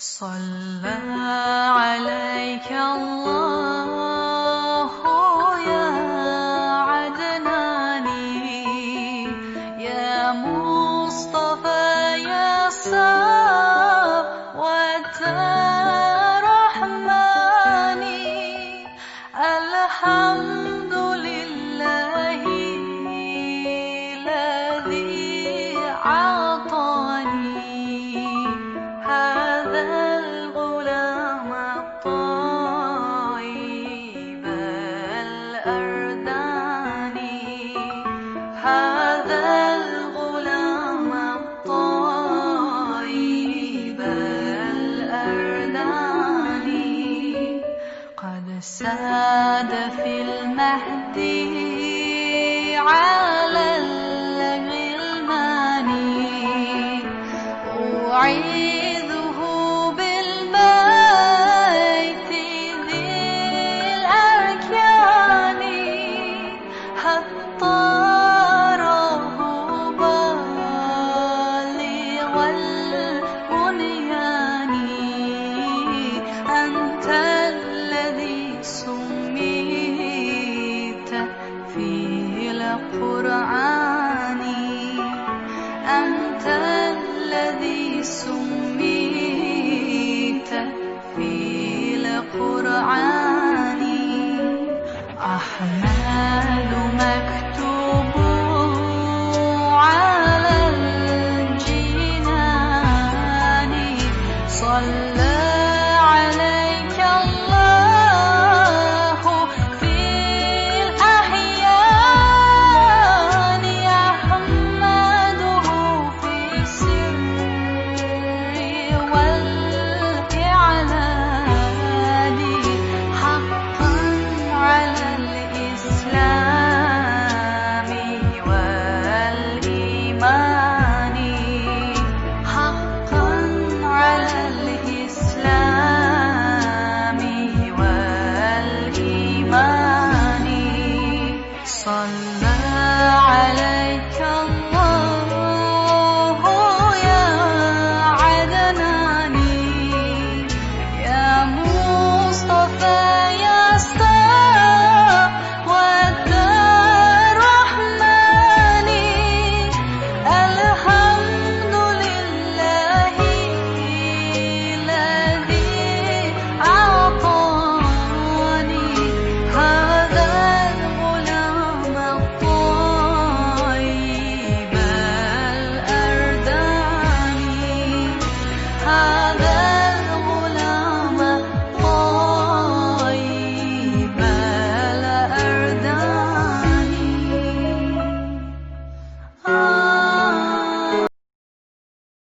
صلى عليك الله يا عدناني، يا مصطفى يا صفوة الرحمن. الحمد لله الذي عطاني هذا الغلام الطيب الأرداني، هذا الغلام الطيب الأرداني. قد ساد في المهدي على الغلمان، أعيذه بالبيت ذي الأركان، حتى راه بالغ البنيان. أنت الذي سميت في القرآن